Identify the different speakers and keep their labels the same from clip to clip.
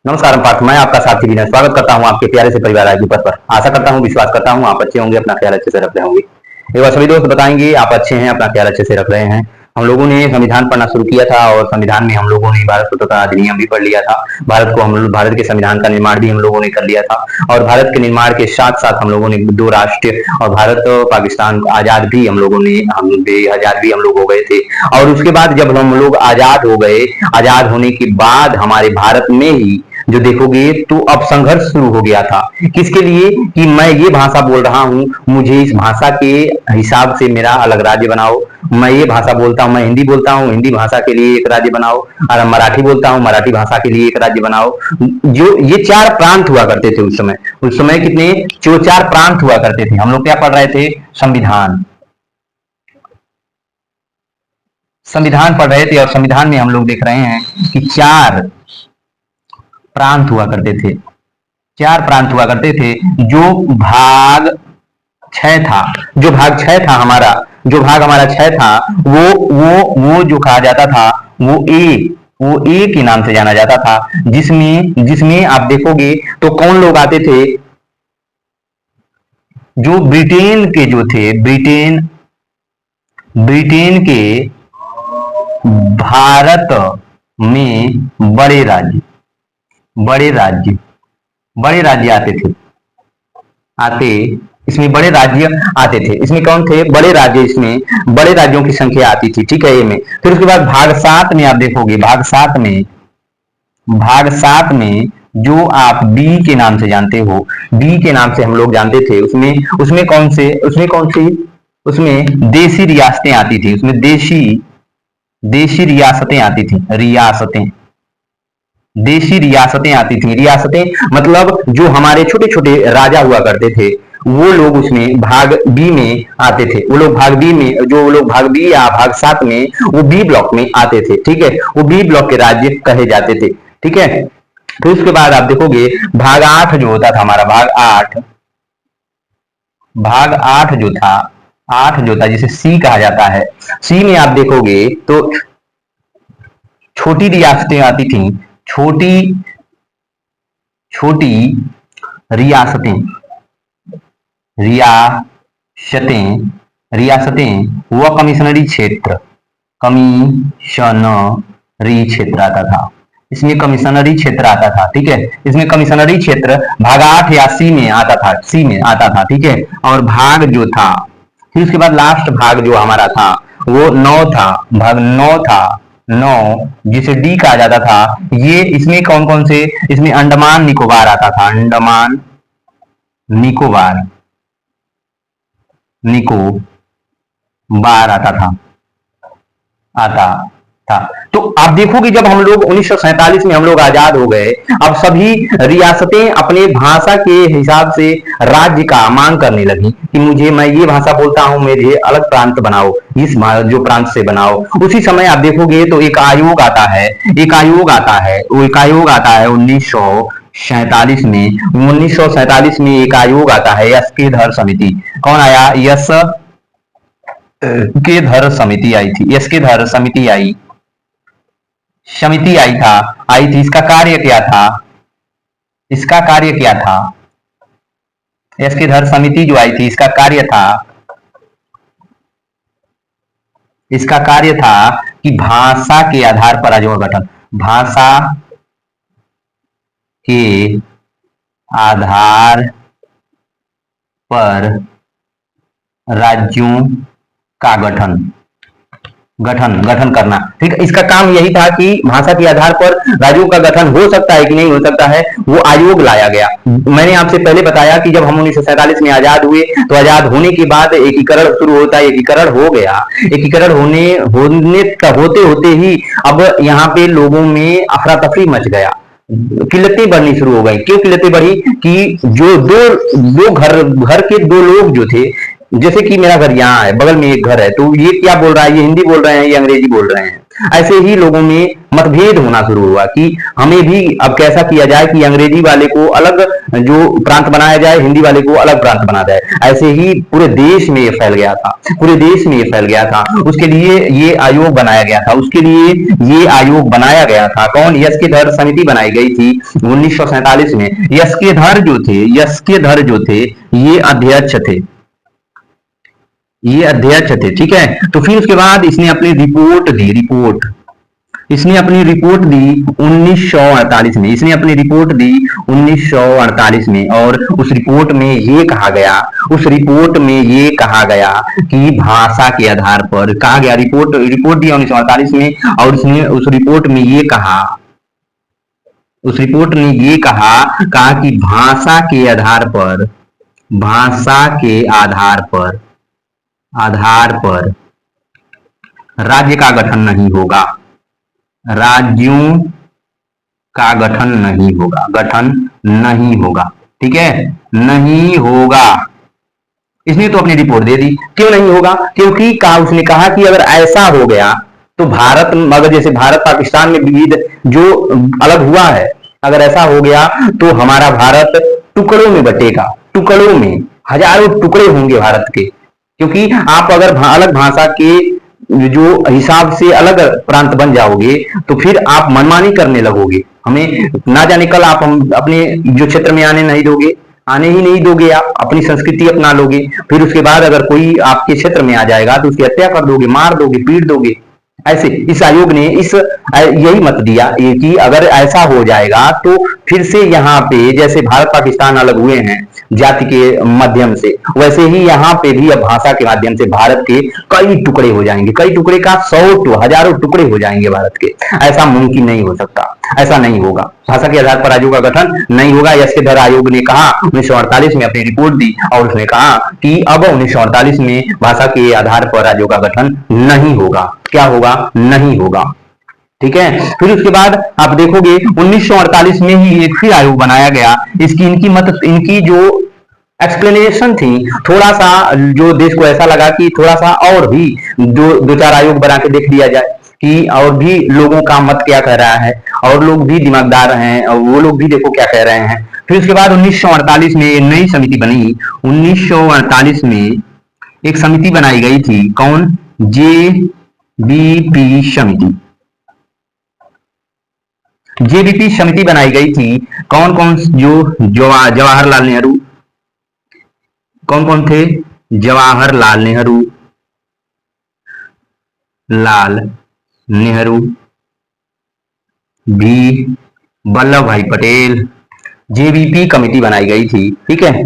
Speaker 1: नमस्कार, हम पार्थ। मैं आपका साथी विनय स्वागत करता हूं आपके प्यारे से परिवार आईडी पर। आशा करता हूं, विश्वास करता हूं आप अच्छे होंगे, अपना ख्याल अच्छे से रख रहे होंगे। एक बार सभी दोस्त बताएंगे आप अच्छे हैं, अपना ख्याल अच्छे से रख रहे हैं। हम लोगों ने संविधान पढ़ना शुरू किया था और संविधान में हम लोगों ने भारत स्वतंत्रता अधिनियम भी पढ़ लिया था। भारत के संविधान का निर्माण भी हम लोगों ने कर लिया था और भारत के निर्माण के साथ साथ हम लोगों ने दो राष्ट्र और भारत पाकिस्तान आजाद भी हम लोगों ने आजाद भी हम लोग हो गए थे। और उसके बाद जब हम लोग आजाद हो गए, आजाद होने के बाद हमारे भारत में ही जो देखोगे तो अब संघर्ष शुरू हो गया था। किसके लिए? कि मैं ये भाषा बोल रहा हूं, मुझे इस भाषा के हिसाब से मेरा अलग राज्य बनाओ। मैं ये भाषा बोलता हूं, मैं हिंदी बोलता हूं, हिंदी भाषा के लिए एक राज्य बनाओ। और मराठी बोलता हूं, मराठी भाषा के लिए एक राज्य बनाओ। जो ये चार प्रांत हुआ करते थे उस समय कितने? जो चार प्रांत हुआ करते थे। हम लोग क्या पढ़ रहे थे? संविधान पढ़ रहे थे और संविधान में हम लोग देख रहे हैं कि चार प्रांत हुआ करते थे। चार प्रांत हुआ करते थे। जो भाग छह था, हमारा जो भाग हमारा छह था, वो जो कहा जाता था वो ए के नाम से जाना जाता था। जिसमें आप देखोगे तो कौन लोग आते थे? जो ब्रिटेन के जो थे, ब्रिटेन के भारत में बड़े राज्य इसमें बड़े राज्य आते थे। इसमें कौन थे बड़े राज्य? इसमें बड़े राज्यों की संख्या आती थी, ठीक है। ये में फिर उसके बाद भाग सात में आप देखोगे, भाग सात में जो आप बी के नाम से जानते हो, बी के नाम से हम लोग जानते थे। उसमें कौन सी? उसमें देशी रियासतें आती थी। उसमें देशी रियासतें आती थी। देशी रियासतें आती थी। रियासतें मतलब जो हमारे छोटे छोटे राजा हुआ करते थे, वो लोग उसमें भाग बी में आते थे। वो लोग भाग बी या भाग सात में, वो बी ब्लॉक में आते थे, ठीक है। वो बी ब्लॉक के राज्य कहे जाते थे, ठीक है। तो उसके बाद आप देखोगे भाग आठ जो होता था हमारा, भाग आठ जो था जिसे सी कहा जाता है। सी में आप देखोगे तो छोटी रियासतें आती थी। छोटी रियासतें व कमिश्नरी क्षेत्र आता था। इसमें कमिश्नरी क्षेत्र आता था, ठीक है। इसमें कमिश्नरी क्षेत्र भाग 8 या सी में आता था, ठीक है। और भाग जो था, फिर उसके बाद लास्ट भाग जो हमारा था वो 9 था। भाग 9 था, 9 जिसे डी कहा जाता था। ये इसमें कौन कौन से? इसमें अंडमान निकोबार आता था। अंडमान निकोबार आता था। तो आप देखोगे जब हम लोग 1947 में हम लोग आजाद हो गए, अब सभी रियासतें अपने भाषा के हिसाब से राज्य का मांग करने लगी कि मैं ये भाषा बोलता हूं, मुझे अलग प्रांत बनाओ, इस जो प्रांत से बनाओ। उसी समय आप देखोगे तो एक आयोग आता है। वो एक आयोग आता है 1947 में। 1947 में एक आयोग आता है, यस के धर समिति। कौन आया? यस के धर समिति आई थी। यस के धर समिति आई थी। इसका कार्य क्या था? यस के धर समिति जो आई थी, इसका कार्य था कि भाषा के आधार पर राज्यों का गठन। भाषा के आधार पर राज्यों का गठन करना, ठीक है। इसका काम यही था कि भाषा के आधार पर राज्यों का गठन हो सकता है कि नहीं हो सकता है, वो आयोग लाया गया। मैंने आपसे पहले बताया कि जब हम 1947 में आजाद हुए तो आजाद होने के बाद एकीकरण शुरू होता है। एकीकरण हो गया। एकीकरण होते होते ही अब यहाँ पे लोगों में अफरा तफरी मच गया, किल्लतें बढ़नी शुरू हो गई। क्यों किल्लतें बढ़ी? कि जो दो घर के दो लोग जो थे, जैसे कि मेरा घर यहाँ है, बगल में एक घर है, तो ये क्या बोल रहा है? ये हिंदी बोल रहे हैं, ये अंग्रेजी बोल रहे हैं। ऐसे ही लोगों में मतभेद होना शुरू हुआ कि हमें भी अब कैसा किया जाए कि अंग्रेजी वाले को अलग जो प्रांत बनाया जाए, हिंदी वाले को अलग प्रांत बना जाए। ऐसे ही पूरे देश में ये फैल गया था, पूरे देश में ये फैल गया था। उसके लिए ये आयोग बनाया गया था, उसके लिए ये आयोग बनाया गया था। कौन? यस्केधर समिति बनाई गई थी 1947 में। यस्केधर जो थे ये अध्यक्ष थे, ये अध्यक्ष थे। ठीक है, तो फिर उसके बाद इसने अपनी रिपोर्ट दी, इसने अपनी रिपोर्ट दी 1948 में, इसने अपनी रिपोर्ट दी 1948 में। और उस रिपोर्ट में ये कहा गया, उस रिपोर्ट में ये कहा गया कि भाषा के आधार पर कहा गया, रिपोर्ट दी 1948 में। और उसने उस रिपोर्ट में ये कहा, उस रिपोर्ट ने ये कहा कि भाषा के आधार पर, भाषा के आधार पर राज्य का गठन नहीं होगा, राज्यों का गठन नहीं होगा, गठन नहीं होगा। ठीक है, नहीं होगा। इसने तो अपनी रिपोर्ट दे दी। क्यों नहीं होगा? क्योंकि उसने कहा कि अगर ऐसा हो गया तो भारत, अगर जैसे भारत पाकिस्तान में विविध जो अलग हुआ है, अगर ऐसा हो गया तो हमारा भारत टुकड़ों में बटेगा, टुकड़ों में, हजारों टुकड़े होंगे भारत के। क्योंकि आप अगर अलग भाषा के जो हिसाब से अलग प्रांत बन जाओगे तो फिर आप मनमानी करने लगोगे, हमें ना जाने कल आप हम अपने जो क्षेत्र में आने नहीं दोगे, आने ही नहीं दोगे, आप अपनी संस्कृति अपना लोगे। फिर उसके बाद अगर कोई आपके क्षेत्र में आ जाएगा तो उसकी हत्या कर दोगे, मार दोगे, पीट दोगे। ऐसे इस आयोग ने यही मत दिया कि अगर ऐसा हो जाएगा तो फिर से यहाँ पे जैसे भारत पाकिस्तान अलग हुए हैं जाति के माध्यम से, वैसे ही यहाँ पे भी अब भाषा के माध्यम से भारत के कई टुकड़े हो जाएंगे, कई टुकड़े का 100 हजारों टुकड़े हो जाएंगे भारत के। ऐसा मुमकिन नहीं हो सकता, ऐसा नहीं होगा। भाषा के आधार पर राज्यों का गठन नहीं होगा। यस्केधर आयोग ने कहा 1948 में अपनी रिपोर्ट दी और उसने कहा कि अब 1948 में भाषा के आधार पर राज्यों का गठन नहीं होगा। क्या होगा? नहीं होगा। ठीक है, फिर उसके बाद आप देखोगे 1948 में ही एक फिर आयोग बनाया गया। इनकी जो एक्सप्लेनेशन थी, थोड़ा सा जो देश को ऐसा लगा कि थोड़ा सा और भी दो चार आयोग बना के देख लिया जाए कि और भी लोगों का मत क्या कह रहा है, और लोग भी दिमागदार हैं और वो लोग भी देखो क्या कह रहे हैं। फिर उसके बाद 1948 में एक नई समिति बनी। 1948 में एक समिति बनाई गई थी। कौन? जेबीपी समिति, जेबीपी समिति बनाई गई थी। कौन कौन? जो जवाहरलाल नेहरू, कौन कौन थे? जवाहरलाल नेहरू, लाल नेहरू भी, वल्लभ भाई पटेल। जेबीपी कमेटी बनाई गई थी। ठीक है,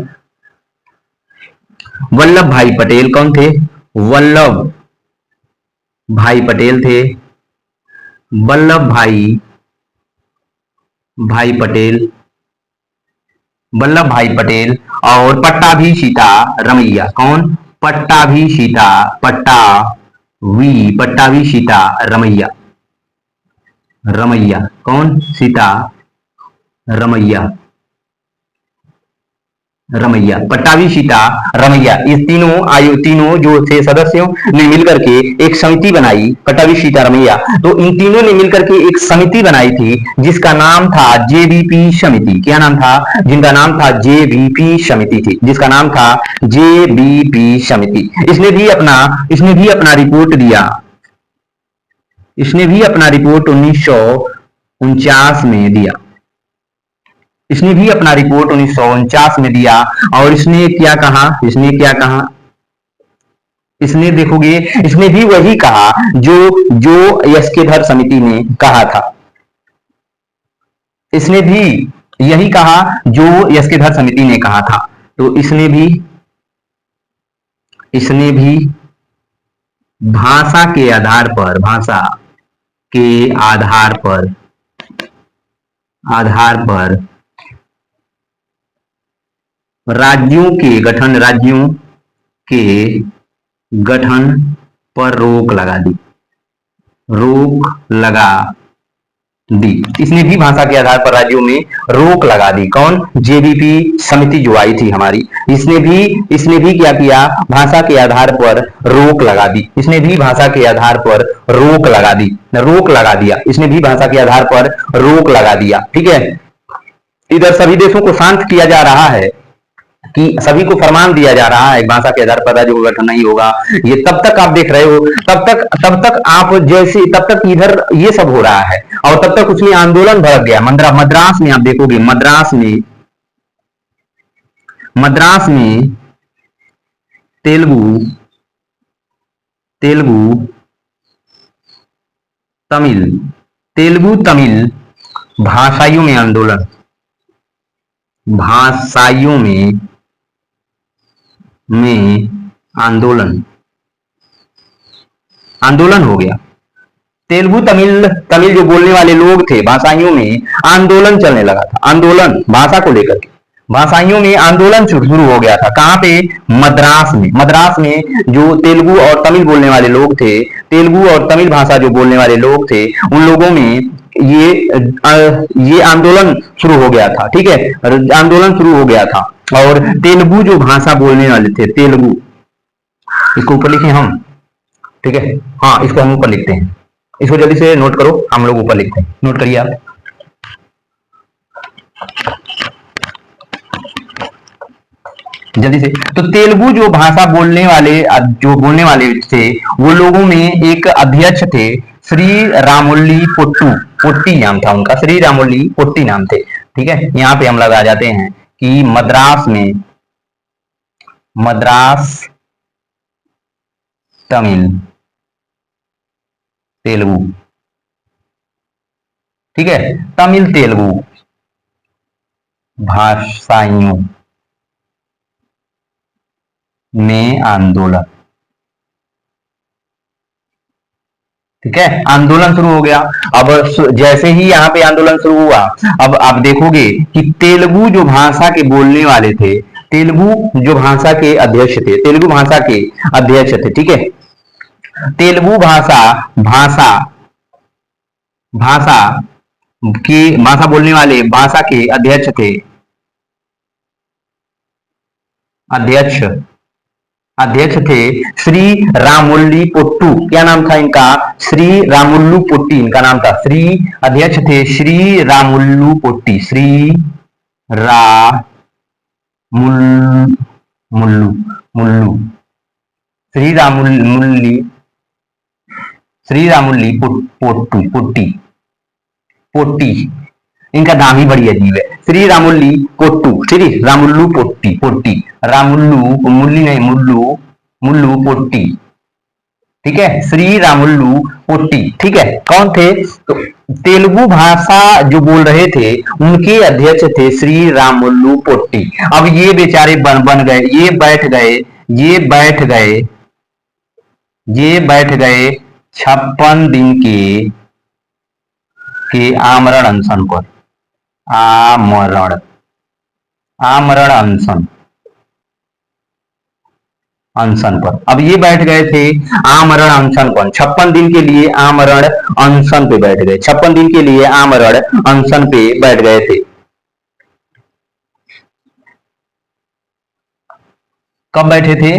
Speaker 1: वल्लभ भाई पटेल कौन थे? वल्लभ भाई पटेल थे, वल्लभ भाई पटेल, वल्लभ भाई पटेल। और पट्टाभी सीतारमैया। कौन? पट्टाभी सीतारमैया, रमैया। कौन? रमैया, पट्टाभी सीतारमैया। इस तीनों जो थे सदस्यों ने मिलकर के एक समिति बनाई, पट्टाभी सीतारमैया। तो इन तीनों ने मिलकर के एक समिति बनाई थी जिसका नाम था जेबीपी समिति। क्या नाम था? जिनका नाम था जेबीपी समिति थी, जिसका नाम था जेबीपी समिति। इसने भी अपना रिपोर्ट दिया, इसने भी अपना रिपोर्ट 1949 में दिया, इसने भी अपना रिपोर्ट 1949 में दिया। और इसने क्या कहा? इसने देखोगे, इसने भी वही कहा जो यस्केधर समिति ने कहा था। इसने भी यही कहा जो यस्केधर समिति ने कहा था। तो इसने भी भाषा के आधार पर राज्यों के गठन पर रोक लगा दी। इसने भी भाषा के आधार पर राज्यों में रोक लगा दी। कौन? जेबीपी समिति जो आई थी हमारी, इसने भी क्या किया? भाषा के आधार पर रोक लगा दी। इसने भी भाषा के आधार पर रोक लगा दी, रोक लगा दिया। इसने भी भाषा के आधार पर रोक लगा दिया। ठीक है, इधर सभी देशों को शांत किया जा रहा है कि सभी को फरमान दिया जा रहा है भाषा के आधार पर राज्य का गठन नहीं होगा। ये तब तक आप देख रहे हो, तब तक आप जैसे तब तक इधर ये सब हो रहा है, और तब तक उसमें आंदोलन भड़क गया। मद्रास में आप देखोगे, मद्रास में तेलुगु तमिल भाषाइयों में आंदोलन हो गया। तेलुगु तमिल जो बोलने वाले लोग थे, भाषाइयों में आंदोलन चलने लगा था। आंदोलन भाषा को लेकर के भाषाइयों में आंदोलन शुरू हो गया था। कहां पे? मद्रास में जो तेलुगु और तमिल बोलने वाले लोग थे, तेलुगु और तमिल भाषा जो बोलने वाले लोग थे, उन लोगों में ये आंदोलन शुरू हो गया था। ठीक है, आंदोलन शुरू हो गया था। और तेलुगु जो भाषा बोलने वाले थे, तेलुगु, इसको ऊपर लिखे हम। ठीक है, हाँ, इसको हम ऊपर लिखते हैं। इसको जल्दी से नोट करो, हम लोग ऊपर लिखते हैं। नोट करिए आप। जल्दी से। तो तेलुगु जो भाषा बोलने वाले थे, वो लोगों में एक अध्यक्ष थे, श्री रामुल्ली पोट्टी नाम था उनका। श्री रामुल्ली पोट्टी नाम थे। ठीक है, यहाँ पे हम लगा जाते हैं कि मद्रास तमिल तेलुगु। ठीक है, तमिल तेलुगु भाषाइयों में आंदोलन। ठीक है, आंदोलन शुरू हो गया। अब जैसे ही यहाँ पे आंदोलन शुरू हुआ, अब आप देखोगे कि तेलुगु जो भाषा के बोलने वाले थे, तेलुगु जो भाषा के अध्यक्ष थे, तेलुगु भाषा के अध्यक्ष थे। ठीक है, तेलुगु भाषा बोलने वाले भाषा के अध्यक्ष थे। अध्यक्ष थे श्री रामुल्ली पोट्टू। क्या नाम था इनका? श्री रामुल्लू पोट्टी इनका नाम था। अध्यक्ष थे श्री रामुल्लू पोट्टी। श्री रामुल्ली पोट्टी। इनका नाम ही बड़ी अजीब है, श्री रामुल्ली पोट्टी। ठीक है, श्री रामुल्लू पोट्टी। ठीक है, कौन थे? तो तेलुगु भाषा जो बोल रहे थे, उनके अध्यक्ष थे श्री रामुल्लू पोट्टी। अब ये बेचारे बन गए, ये बैठ गए 56 दिन के आमरण अनशन पर। आमरण अनशन पर। अब ये बैठ गए थे आमरण अनशन पर, 56 दिन के लिए आमरण अनशन पे बैठ गए। 56 दिन के लिए आमरण अनशन पे बैठ गए थे। कब बैठे थे?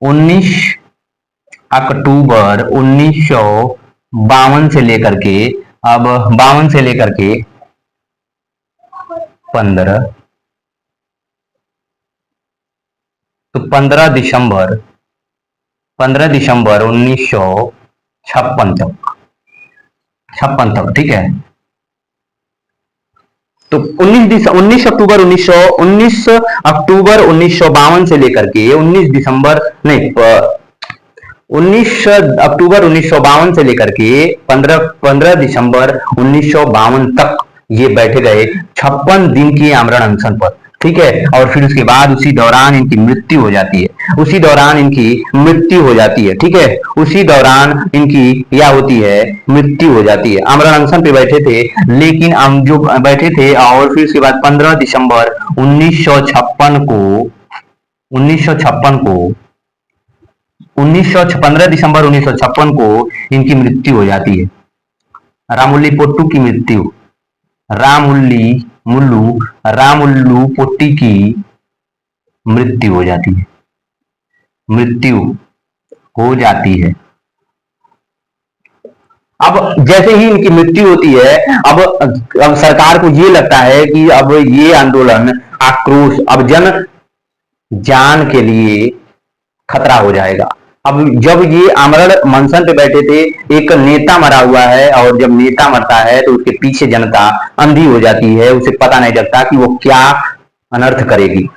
Speaker 1: 19 अक्टूबर 1952 से लेकर के, अब 52 से लेकर के 15, तो 15 दिसंबर 1956 तक। ठीक है, तो 19 अक्टूबर 1952 से लेकर के 19 अक्टूबर 1952 से लेकर के 15 दिसंबर 1952 तक ये बैठे गए 56 दिन की आमरण अनशन पर। ठीक है, और फिर उसके बाद उसी दौरान इनकी मृत्यु हो जाती है। ठीक है, उसी दौरान इनकी क्या होती है? मृत्यु हो जाती है। आमरण अनशन पे बैठे थे, लेकिन हम जो बैठे थे, और फिर उसके बाद 15 दिसंबर 1956 को 15 दिसंबर 1956 को इनकी मृत्यु हो जाती है। रामुल्ली पोट्टू की मृत्यु, रामुल्ली मुल्लू रामुल्लू पोट्टी की मृत्यु हो जाती है, मृत्यु हो जाती है। अब जैसे ही इनकी मृत्यु होती है, अब सरकार को ये लगता है कि अब ये आंदोलन, आक्रोश, अब जन जान के लिए खतरा हो जाएगा। अब जब ये आमरण अनशन पे बैठे थे, एक नेता मरा हुआ है, और जब नेता मरता है तो उसके पीछे जनता अंधी हो जाती है, उसे पता नहीं लगता कि वो क्या अनर्थ करेगी।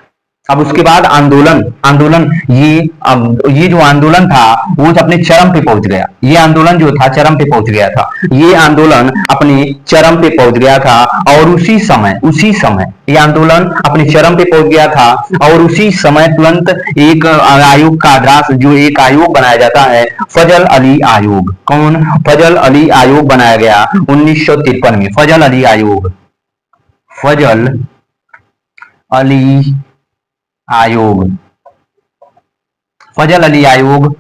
Speaker 1: अब उसके बाद आंदोलन आंदोलन ये जो आंदोलन था वो अपने चरम पे पहुंच गया। ये आंदोलन जो था चरम पे पहुंच गया था, ये आंदोलन अपने चरम पे पहुंच गया था। और उसी समय ये आंदोलन अपने चरम पे पहुंच गया था, और उसी समय तुरंत एक आयोग का एक आयोग बनाया जाता है, फजल अली आयोग। कौन? फजल अली आयोग बनाया गया 1953 में। फजल अली आयोग, फजल अली आयोग, फजल अली आयोग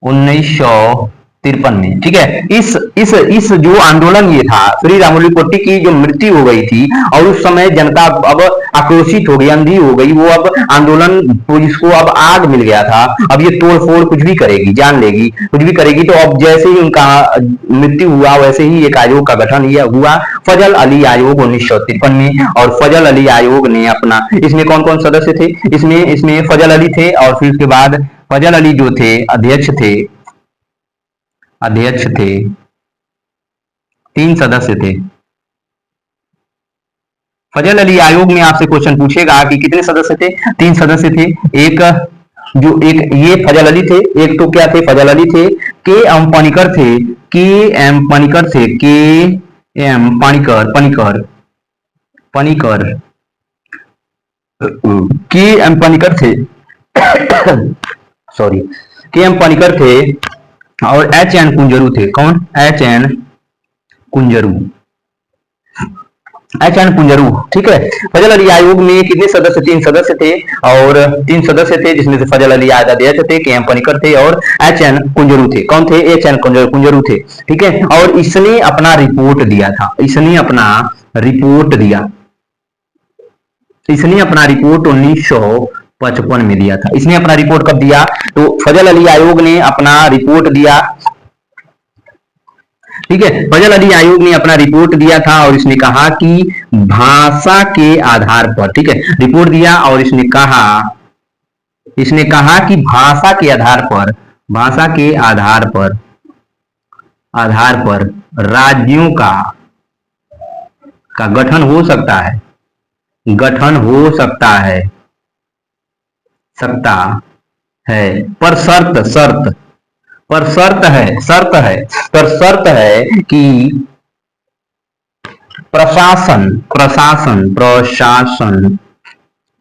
Speaker 1: 1953 में। ठीक है, इस जो आंदोलन ये था, श्री रामुलु पोट्टी की जो मृत्यु हो गई थी, और उस समय जनता अब आक्रोशित हो गई, अंधी हो गई। वो अब आंदोलन जिसको अब आग मिल गया था, अब ये तोड़ फोड़ कुछ भी करेगी, जान लेगी, कुछ भी करेगी। तो अब जैसे ही उनका मृत्यु हुआ, वैसे ही एक आयोग का गठन हुआ, फजल अली आयोग 1953 में। और फजल अली आयोग ने अपना, इसमें कौन कौन सदस्य थे? इसमें फजल अली थे, और फिर उसके बाद फजल अली जो थे अध्यक्ष थे, 3 सदस्य थे। फजल अली आयोग में आपसे क्वेश्चन पूछेगा कि कितने सदस्य थे? 3 सदस्य थे। एक ये फजल अली थे, एक तो क्या थे? फजल अली थे। के एम पनिकर थे, के एम पनिकर थे, के एम पनिकर के एम पनिकर थे सॉरी, के एम पनिकर थे, और एच एन कुंजरू थे। कौन? एच एन कुंजरू, ठीक है। फजल अली आयोग में कितने सदस्य? 3 सदस्य थे, और 3 सदस्य थे, जिसमें से फजल अली अध्यक्ष थे, के एम पनिकर थे, और एच एन कुंजरू थे। कौन थे? एच एन कुंजरू थे। ठीक है, और इसने अपना रिपोर्ट दिया था, इसने अपना रिपोर्ट 1955 में दिया था। इसने अपना रिपोर्ट कब दिया? तो फजल अली आयोग ने अपना रिपोर्ट दिया। ठीक है, फजल अली आयोग ने अपना रिपोर्ट दिया था, और इसने कहा कि भाषा के आधार पर, ठीक है, रिपोर्ट दिया, और इसने कहा कि भाषा के आधार पर राज्यों का गठन हो सकता है, पर शर्त है कि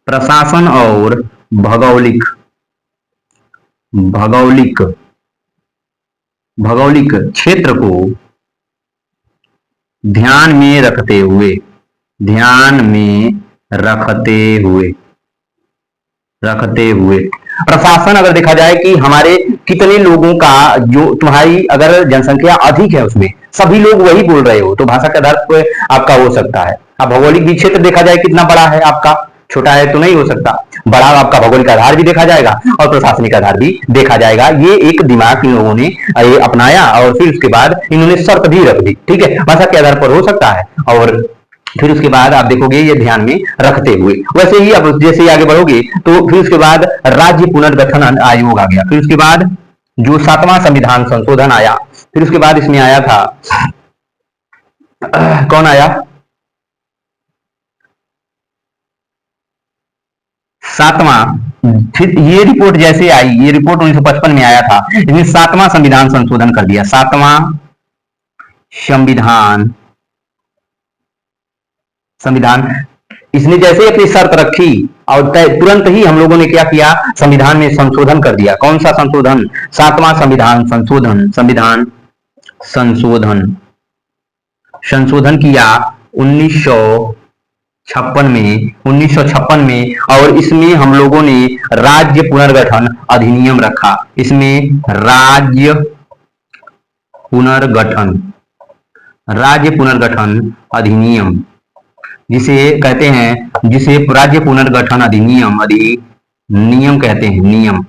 Speaker 1: प्रशासन और भौगोलिक क्षेत्र को ध्यान में रखते हुए प्रशासन, अगर देखा जाए कि हमारे कितने लोगों का, जो तुम्हारी अगर जनसंख्या अधिक है उसमें सभी लोग वही बोल रहे हो, तो भाषा के आधार पर आपका हो सकता है। अब भौगोलिक भी क्षेत्र देखा जाए कितना बड़ा है आपका, छोटा है तो नहीं हो सकता, बड़ा आपका भौगोलिक आधार भी देखा जाएगा और प्रशासनिक आधार भी देखा जाएगा। ये एक दिमाग इन लोगों ने ये अपनाया, और फिर उसके बाद इन्होंने शर्त भी रख दी। ठीक है, भाषा के आधार पर हो सकता है, और फिर उसके बाद आप देखोगे ये ध्यान में रखते हुए, वैसे ही अब जैसे ही आगे बढ़ोगे तो फिर उसके बाद राज्य पुनर्गठन आयोग आ गया। फिर उसके बाद जो 7वां संविधान संशोधन आया, फिर उसके बाद इसमें आया था, कौन आया? 7वां, फिर ये रिपोर्ट जैसे आई, ये रिपोर्ट 1955 में आया था, इसमें 7वां संविधान संशोधन कर दिया। 7वां संविधान इसने जैसे अपनी शर्त रखी और तुरंत ही हम लोगों ने क्या किया? संविधान में संशोधन कर दिया। कौन सा संशोधन? 7वां संविधान संशोधन किया 1956 में, और इसमें हम लोगों ने राज्य पुनर्गठन अधिनियम रखा। इसमें राज्य पुनर्गठन राज्य पुनर्गठन अधिनियम, जिसे कहते हैं, जिसे राज्य पुनर्गठन अधिनियम अधिनियम कहते हैं, नियम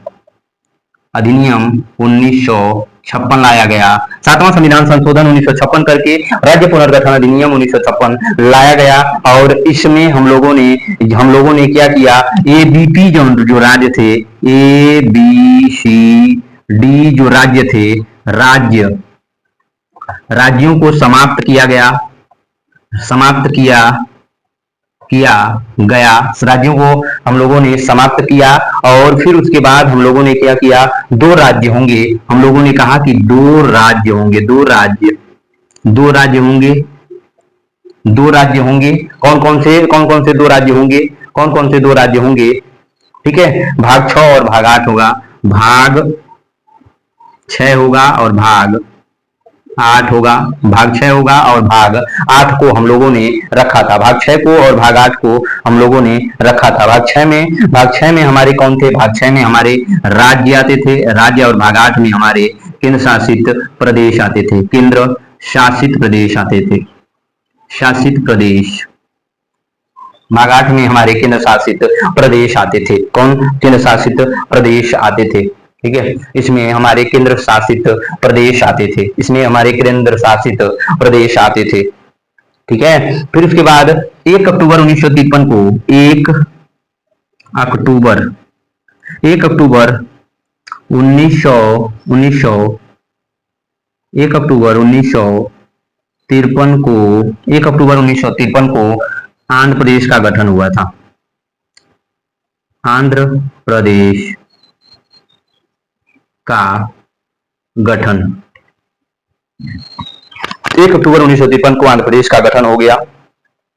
Speaker 1: अधिनियम 1956 लाया गया। 7वां संविधान संशोधन 1956 करके राज्य पुनर्गठन अधिनियम 1956 लाया गया। और इसमें हम लोगों ने क्या किया, एबीपी जो राज्य थे, ए बी सी डी जो राज्य थे, राज्यों को समाप्त किया गया, राज्यों को हम लोगों ने समाप्त किया। और फिर उसके बाद हम लोगों ने क्या किया, 2 राज्य होंगे। हम लोगों ने कहा कि 2 राज्य होंगे, 2 राज्य होंगे, 2 राज्य होंगे। कौन कौन से 2 राज्य होंगे, कौन कौन से 2 राज्य होंगे? ठीक है, भाग 6 और भाग 8 होगा, भाग 6 होगा और भाग 8 होगा, भाग 6 होगा और भाग 8 को हम लोगों ने रखा था, भाग 6 को और भाग 8 को हम लोगों ने रखा था। भाग 6 में हमारे कौन थे, भाग 6 में हमारे राज्य आते थे, राज्य, और भाग 8 में हमारे केंद्र शासित प्रदेश आते थे, केंद्र शासित प्रदेश आते थे, शासित प्रदेश। भाग 8 में हमारे केंद्र शासित प्रदेश आते थे। कौन केंद्र शासित प्रदेश आते थे? ठीक है, इसमें हमारे केंद्र शासित प्रदेश आते थे, इसमें हमारे केंद्र शासित प्रदेश आते थे। ठीक है, फिर उसके बाद 1 अक्टूबर 1953 को 1 अक्टूबर 1 अक्टूबर 1953 को आंध्र प्रदेश का गठन हुआ था, आंध्र प्रदेश का गठन। 1 अक्टूबर 1953 को आंध्र प्रदेश का गठन हो गया।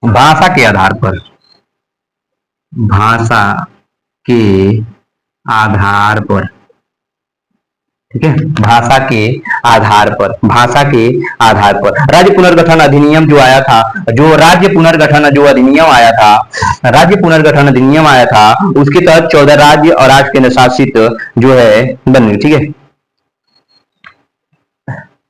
Speaker 1: भाषा के आधार पर, भाषा के आधार पर, ठीक है, भाषा के आधार पर, भाषा के आधार पर राज्य पुनर्गठन अधिनियम जो आया था, जो राज्य पुनर्गठन जो अधिनियम आया था, राज्य पुनर्गठन अधिनियम आया था, उसके तहत 14 राज्य और 8 केंद्र शासित जो है बन गए। ठीक है,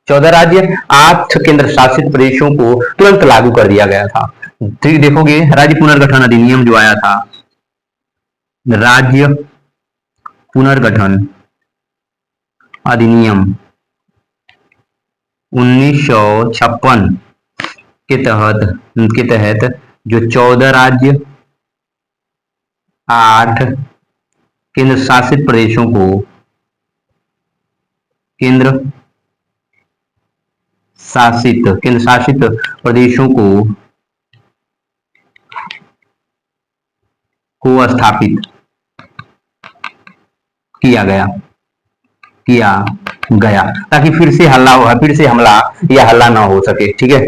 Speaker 1: 14 राज्य 8 केंद्र शासित प्रदेशों को तुरंत लागू कर दिया गया था। ठीक, देखोगे राज्य पुनर्गठन अधिनियम जो आया था, राज्य पुनर्गठन अधिनियम 1956 के तहत जो 14 राज्य 8 केंद्र शासित प्रदेशों को, केंद्र शासित प्रदेशों को स्थापित किया गया ताकि फिर से हमला या हल्ला ना हो सके। ठीक है,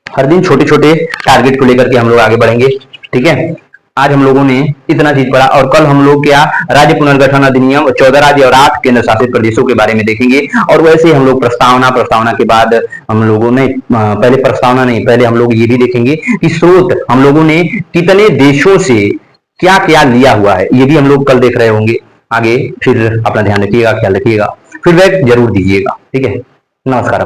Speaker 1: हर दिन छोटे छोटे टारगेट को लेकर के हम लोग आगे बढ़ेंगे। ठीक है, आज हम लोगों ने इतना चीज पढ़ा और कल हम लोग क्या राज्य पुनर्गठन अधिनियम 14 राज्य और 8 केंद्र शासित प्रदेशों के बारे में देखेंगे। और वैसे हम लोग प्रस्तावना के बाद हम लोगों ने पहले हम लोग ये भी देखेंगे कि स्रोत हम लोगों ने कितने देशों से क्या क्या लिया हुआ है, ये भी हम लोग कल देख रहे होंगे आगे। फिर अपना ध्यान रखिएगा, ख्याल रखिएगा, फीडबैक जरूर दीजिएगा। ठीक है, नमस्कार।